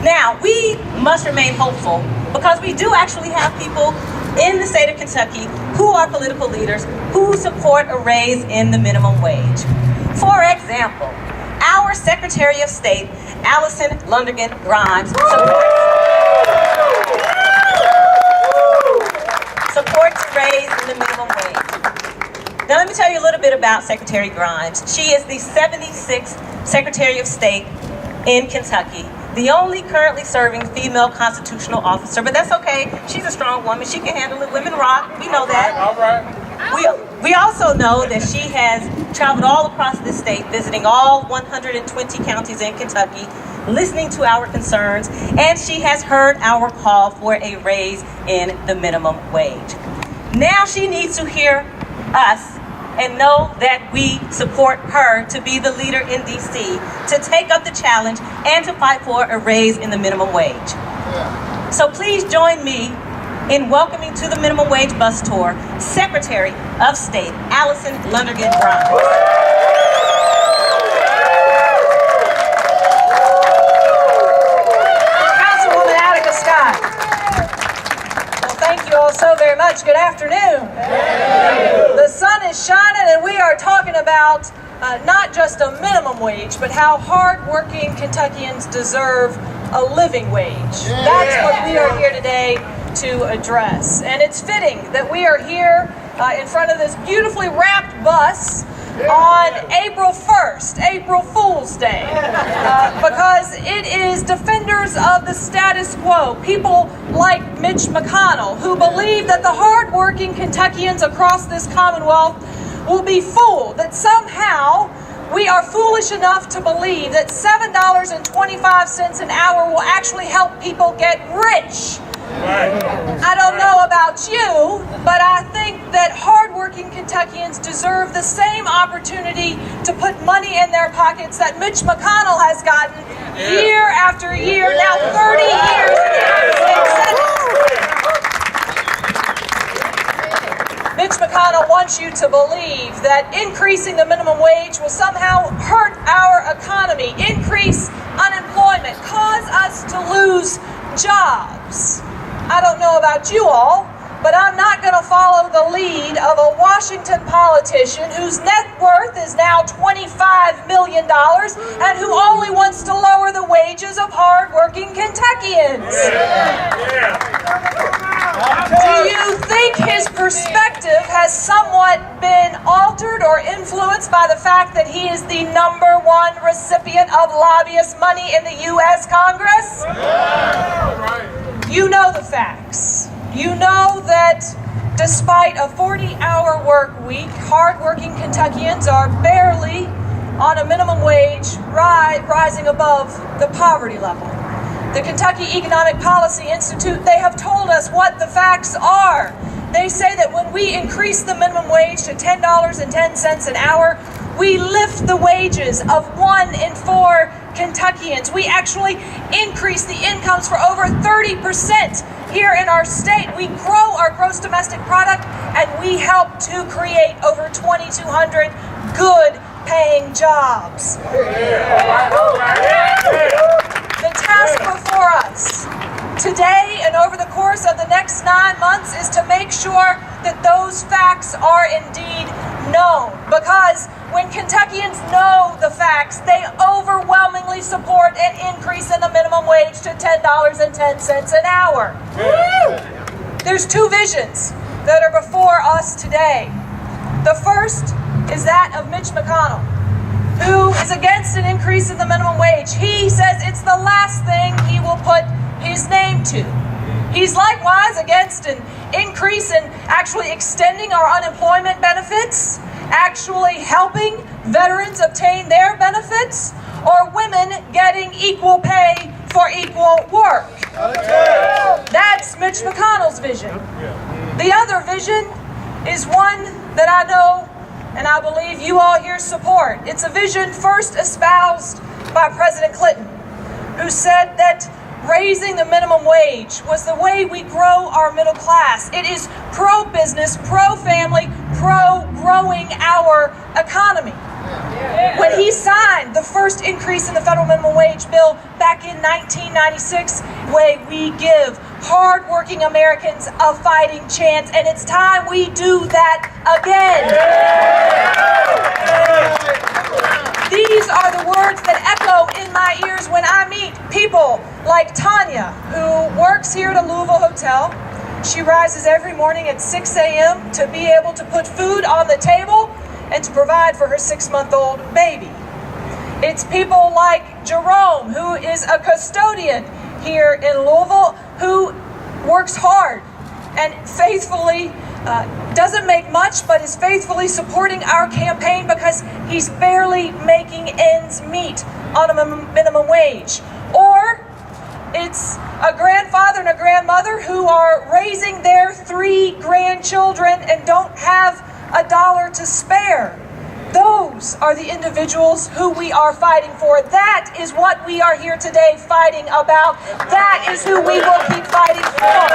Now, we must remain hopeful because we do actually have people in the state of Kentucky who are political leaders who support a raise in the minimum wage. For example, our Secretary of State, Alison Lundergan supports a raise in the minimum wage. Now let me tell you a little bit about Secretary Grimes. She is the 76th Secretary of State in Kentucky, the only currently serving female constitutional officer, but that's okay. She's a strong woman. She can handle it. Women rock. We know that. All right. We also know that she has traveled all across this state, visiting all 120 counties in Kentucky, listening to our concerns, and she has heard our call for a raise in the minimum wage. Now she needs to hear us and know that we support her to be the leader in D.C., to take up the challenge and to fight for a raise in the minimum wage. So please join me in welcoming to the minimum wage bus tour, Secretary of State, Alison Lundergan Grimes. Councilwoman Attica Scott. Well, thank you all so very much. Good afternoon. The sun is shining and we are talking about not just a minimum wage, but how hard-working Kentuckians deserve a living wage. That's what we are here today to address. And it's fitting that we are here in front of this beautifully wrapped bus on April 1st, April Fool's Day, because it is defenders of the status quo, people like Mitch McConnell, who believe that the hardworking Kentuckians across this Commonwealth will be fooled, that somehow we are foolish enough to believe that $7.25 an hour will actually help people get rich. I don't know about you, but I think that hardworking Kentuckians deserve the same opportunity to put money in their pockets that Mitch McConnell has gotten year after year, now 30 years in the United States Senate. Mitch McConnell wants you to believe that increasing the minimum wage will somehow hurt our economy, increase unemployment, cause us to lose jobs. I don't know about you all, but I'm not going to follow the lead of a Washington politician whose net worth is now $25 million and who only wants to lower the wages of hardworking Kentuckians. Do you think his perspective has somewhat been altered or influenced by the fact that he is the #1 recipient of lobbyist money in the U.S. Congress? You know the facts. You know that despite a 40-hour work week, hardworking Kentuckians are barely on a minimum wage, rising above the poverty level. The Kentucky Economic Policy Institute, they have told us what the facts are. They say that when we increase the minimum wage to $10.10 an hour, we lift the wages of 1 in 4 Kentuckians. We actually increase the incomes for over 30% here in our state. We grow our gross domestic product and we help to create over 2,200 good paying jobs. The task before us today and over the course of the next 9 months is to make sure that those facts are indeed known, because when Kentuckians know the facts, they overwhelmingly support an increase in the minimum wage to $10.10 an hour. There's 2 visions that are before us today. The first is that of Mitch McConnell, who is against an increase in the minimum wage. He says it's the last thing he will put his name to. He's likewise against an increase in actually extending our unemployment benefits, actually helping veterans obtain their benefits, or women getting equal pay for equal work. That's Mitch McConnell's vision. The other vision is one that I know and I believe you all here support. It's a vision first espoused by President Clinton, who said that raising the minimum wage was the way we grow our middle class. It is pro-business, pro-family, pro-growing our economy. When he signed the first increase in the federal minimum wage bill back in 1996, we give hard-working Americans a fighting chance, and it's time we do that again. These are the words that echo in my ears when I meet people like Tanya, who works here at a Louisville hotel. She rises every morning at 6 a.m. to be able to put food on the table and to provide for her 6-month-old baby. It's people like Jerome, who is a custodian here in Louisville, who works hard and faithfully doesn't make much, but is faithfully supporting our campaign because he's barely making ends meet on a minimum wage. Or it's a grandfather and a grandmother who are raising their 3 grandchildren and don't have $1 to spare. Those are the individuals who we are fighting for. That is what we are here today fighting about. That is who we will keep fighting for.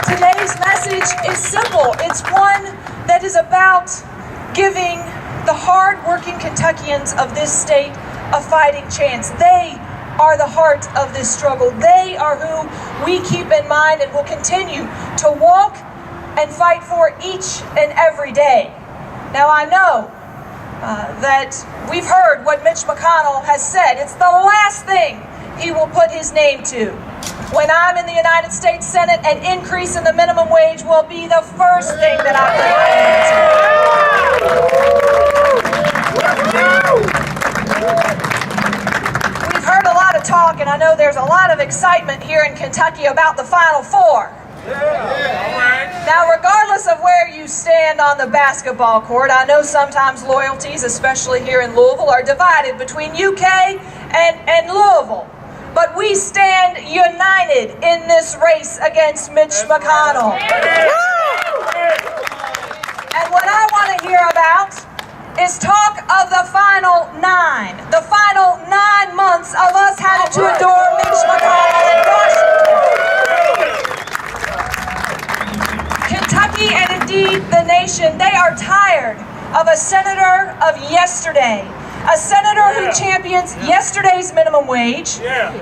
Today's message is simple. It's one that is about giving the hard-working Kentuckians of this state a fighting chance. They are the heart of this struggle. They are who we keep in mind and will continue to walk and fight for each and every day. Now I know that we've heard what Mitch McConnell has said. It's the last thing he will put his name to. When I'm in the United States Senate, an increase in the minimum wage will be the first thing that I put my name to. We've heard a lot of talk, and I know there's a lot of excitement here in Kentucky about the Final Four. Now, regardless of where you stand on the basketball court, I know sometimes loyalties, especially here in Louisville, are divided between UK and Louisville. But we stand united in this race against Mitch McConnell. And what I want to hear about is talk of the final 9. The final 9 months of us having to endure Mitch McConnell in Washington. Kentucky and indeed the nation, they are tired of a senator of yesterday. A senator who champions yesterday's minimum wage,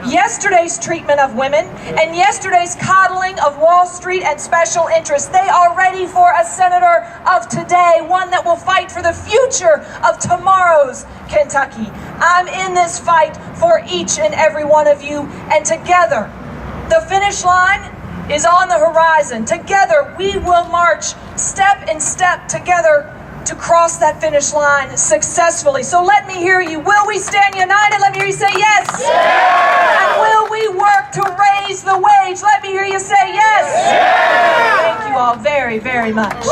yesterday's treatment of women, and yesterday's coddling of Wall Street and special interests. They are ready for a senator of today, one that will fight for the future of tomorrow's Kentucky. I'm in this fight for each and every one of you, and together, the finish line is on the horizon. Together, we will march step in step together to cross that finish line successfully. So let me hear you. Will we stand united? Let me hear you say yes. Yeah. And will we work to raise the wage? Let me hear you say yes. Yeah. Thank you all very, very much.